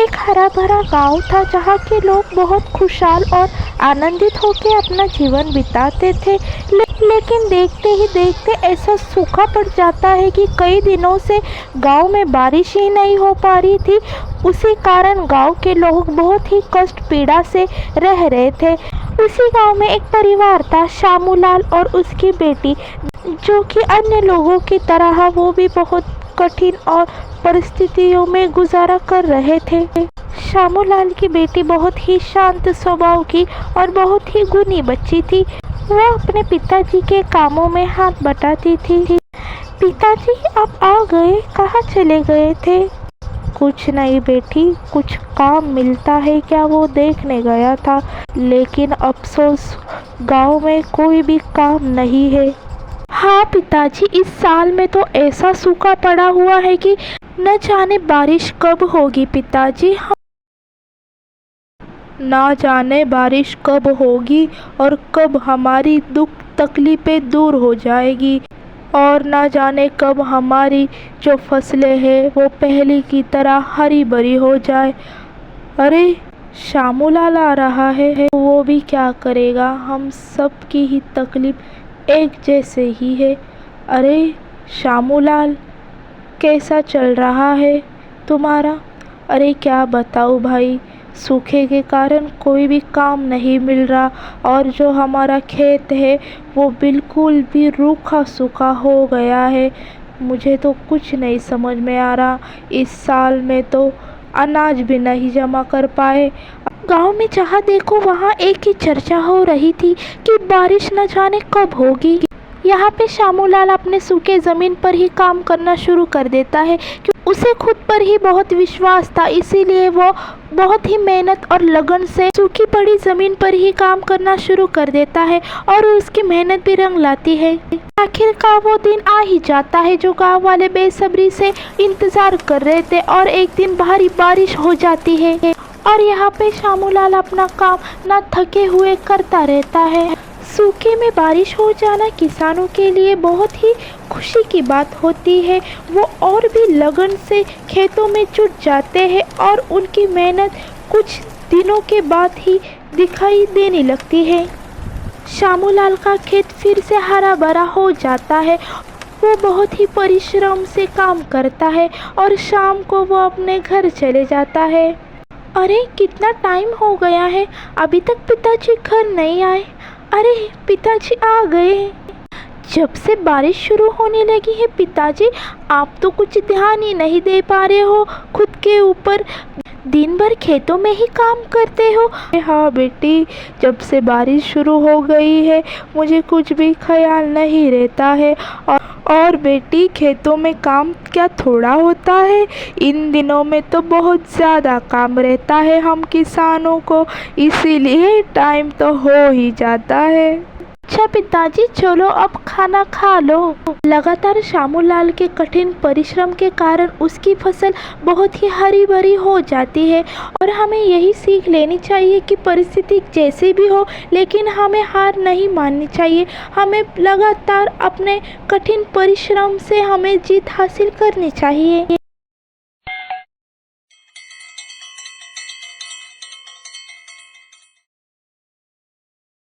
एक हरा भरा गांव था जहाँ के लोग बहुत खुशहाल और आनंदित होकर अपना जीवन बिताते थे। लेकिन देखते ही देखते ऐसा सूखा पड़ जाता है कि कई दिनों से गांव में बारिश ही नहीं हो पा रही थी। उसी कारण गांव के लोग बहुत ही कष्ट पीड़ा से रह रहे थे। उसी गांव में एक परिवार था, शामूलाल और उसकी बेटी, जो कि अन्य लोगों की तरह वो भी बहुत कठिन और परिस्थितियों में गुजारा कर रहे थे। शामूलाल की बेटी बहुत ही शांत स्वभाव की और बहुत ही गुणी बच्ची थी। वह अपने पिताजी के कामों में हाथ बटाती थी। पिताजी अब आ गए, कहाँ चले गए थे? कुछ नहीं बेटी, कुछ काम मिलता है क्या वो देखने गया था, लेकिन अफसोस गांव में कोई भी काम नहीं है। हाँ पिताजी, इस साल में तो ऐसा सूखा पड़ा हुआ है कि न जाने बारिश कब होगी पिताजी। ना जाने बारिश कब होगी और कब हमारी दुख तकलीफ़ें दूर हो जाएगी, और ना जाने कब हमारी जो फसलें हैं वो पहले की तरह हरी भरी हो जाए। अरे शामूलाल आ रहा है, वो भी क्या करेगा, हम सब की ही तकलीफ़ एक जैसे ही है। अरे शामूलाल, कैसा चल रहा है तुम्हारा? अरे क्या बताऊँ भाई, सूखे के कारण कोई भी काम नहीं मिल रहा, और जो हमारा खेत है वो बिल्कुल भी रूखा सूखा हो गया है। मुझे तो कुछ नहीं समझ में आ रहा, इस साल में तो अनाज भी नहीं जमा कर पाए। गांव में जहाँ देखो वहाँ एक ही चर्चा हो रही थी कि बारिश न जाने कब होगी। यहाँ पे शामूलाल अपने सूखे ज़मीन पर ही काम करना शुरू कर देता है, क्योंकि उसे खुद पर ही बहुत विश्वास था। इसीलिए वो बहुत ही मेहनत और लगन से सूखी पड़ी ज़मीन पर ही काम करना शुरू कर देता है, और उसकी मेहनत भी रंग लाती है। आखिरकार वो दिन आ ही जाता है जो गांव वाले बेसब्री से इंतज़ार कर रहे थे, और एक दिन भारी बारिश हो जाती है, और यहाँ पे शामूलाल अपना काम ना थके हुए करता रहता है। सूखे में बारिश हो जाना किसानों के लिए बहुत ही खुशी की बात होती है। वो और भी लगन से खेतों में जुट जाते हैं, और उनकी मेहनत कुछ दिनों के बाद ही दिखाई देने लगती है। शामूलाल का खेत फिर से हरा भरा हो जाता है। वो बहुत ही परिश्रम से काम करता है, और शाम को वो अपने घर चले जाता है। अरे कितना टाइम हो गया है, अभी तक पिताजी घर नहीं आए। अरे पिताजी आ गए। जब से बारिश शुरू होने लगी है पिताजी, आप तो कुछ ध्यान ही नहीं दे पा रहे हो खुद के ऊपर, दिन भर खेतों में ही काम करते हो। हाँ बेटी, जब से बारिश शुरू हो गई है मुझे कुछ भी ख्याल नहीं रहता है। और बेटी, खेतों में काम क्या थोड़ा होता है, इन दिनों में तो बहुत ज़्यादा काम रहता है हम किसानों को, इसीलिए टाइम तो हो ही जाता है। अच्छा पिताजी, चलो अब खाना खा लो। लगातार शामूलाल के कठिन परिश्रम के कारण उसकी फसल बहुत ही हरी भरी हो जाती है, और हमें यही सीख लेनी चाहिए कि परिस्थिति जैसी भी हो, लेकिन हमें हार नहीं माननी चाहिए। हमें लगातार अपने कठिन परिश्रम से हमें जीत हासिल करनी चाहिए।